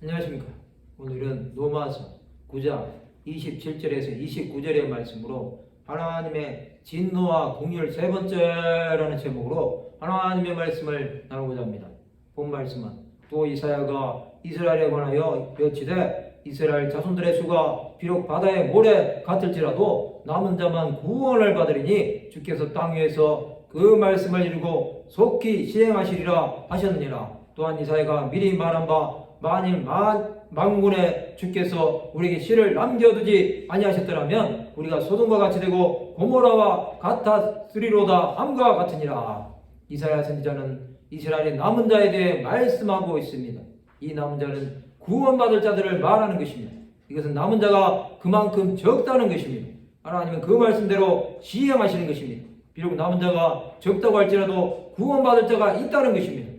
안녕하십니까. 오늘은 로마서 9장 27절에서 29절의 말씀으로 하나님의 진노와 공의를 세 번째라는 제목으로 하나님의 말씀을 나누고자 합니다. 본 말씀은 또 이사야가 이스라엘에 관하여 여치되 이스라엘 자손들의 수가 비록 바다의 모래 같을지라도 남은 자만 구원을 받으리니 주께서 땅 위에서 그 말씀을 이루고 속히 시행하시리라 하셨느니라. 또한 이사야가 미리 말한 바 만일 만군의 주께서 우리에게 씨를 남겨두지 아니하셨더라면 우리가 소돔과 같이 되고 고모라와 같았으리로다 함과 같으니라. 이사야 선지자는 이스라엘의 남은 자에 대해 말씀하고 있습니다. 이 남은 자는 구원받을 자들을 말하는 것입니다. 이것은 남은 자가 그만큼 적다는 것입니다. 하나님은 그 말씀대로 시행하시는 것입니다. 비록 남은 자가 적다고 할지라도 구원받을 자가 있다는 것입니다.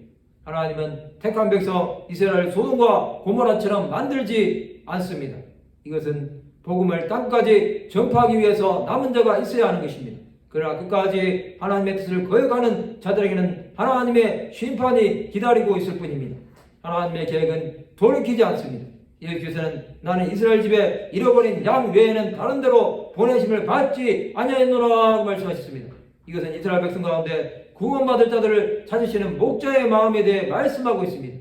하나님은 택한 백성 이스라엘 소돔과 고모라처럼 만들지 않습니다. 이것은 복음을 땅까지 전파하기 위해서 남은 자가 있어야 하는 것입니다. 그러나 끝까지 하나님의 뜻을 거역하는 자들에게는 하나님의 심판이 기다리고 있을 뿐입니다. 하나님의 계획은 돌이키지 않습니다. 예수께서는 나는 이스라엘 집에 잃어버린 양 외에는 다른 데로 보내심을 받지 아니하였노라 말씀하셨습니다. 이것은 이스라엘 백성 가운데 구원받을 자들을 찾으시는 목자의 마음에 대해 말씀하고 있습니다.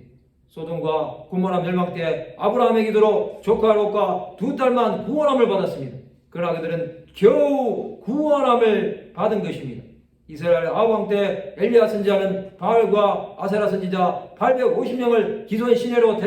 소돔과 고모라 멸망 때 아브라함의 기도로 조카 롯과 두 딸만 구원함을 받았습니다. 그러나 그들은 겨우 구원함을 받은 것입니다. 이스라엘 아합 때 엘리야 선지자는 바알과 아세라 선지자 850명을 기손 시내로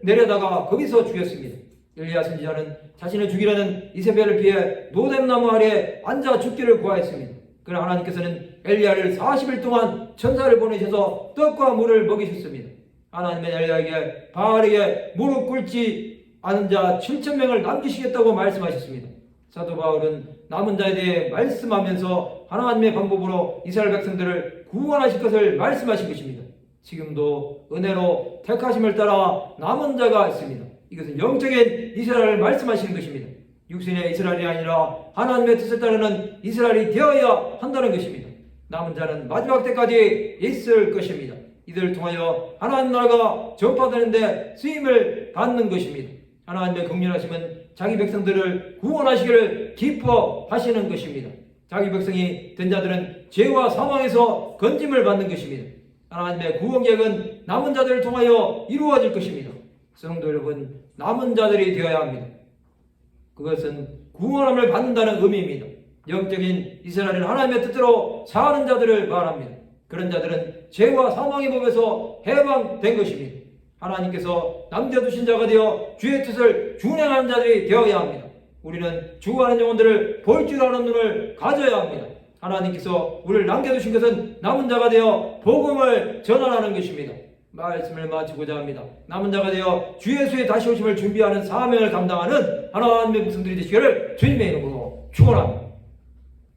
내려다가 거기서 죽였습니다. 엘리야 선지자는 자신을 죽이려는 이세벨을 피해 노뎀나무 아래에 앉아 죽기를 구하였습니다. 그러나 하나님께서는 엘리야를 40일 동안 천사를 보내셔서 떡과 물을 먹이셨습니다. 하나님은 엘리야에게 바알에게 무릎 꿇지 않은 자 7,000명을 남기시겠다고 말씀하셨습니다. 사도 바울은 남은 자에 대해 말씀하면서 하나님의 방법으로 이스라엘 백성들을 구원하실 것을 말씀하신 것입니다. 지금도 은혜로 택하심을 따라 남은 자가 있습니다. 이것은 영적인 이스라엘을 말씀하시는 것입니다. 육신의 이스라엘이 아니라 하나님의 뜻을 따르는 이스라엘이 되어야 한다는 것입니다. 남은 자는 마지막 때까지 있을 것입니다. 이들을 통하여 하나님 나라가 전파되는데 쓰임을 받는 것입니다. 하나님의 긍휼하심은 자기 백성들을 구원하시기를 기뻐하시는 것입니다. 자기 백성이 된 자들은 죄와 사망에서 건짐을 받는 것입니다. 하나님의 구원 계획은 남은 자들을 통하여 이루어질 것입니다. 성도 여러분, 남은 자들이 되어야 합니다. 그것은 구원함을 받는다는 의미입니다. 영적인 이스라엘은 하나님의 뜻대로 사는 자들을 말합니다. 그런 자들은 죄와 사망의 법에서 해방된 것입니다. 하나님께서 남겨두신 자가 되어 주의 뜻을 준행하는 자들이 되어야 합니다. 우리는 주하는 영혼들을 볼 줄 아는 눈을 가져야 합니다. 하나님께서 우리를 남겨두신 것은 남은 자가 되어 복음을 전하라는 것입니다. 말씀을 마치고자 합니다. 남은 자가 되어 주 예수의 다시 오심을 준비하는 사명을 감당하는 하나님의 백성들이 되시기를 주님의 이름으로 축원합니다.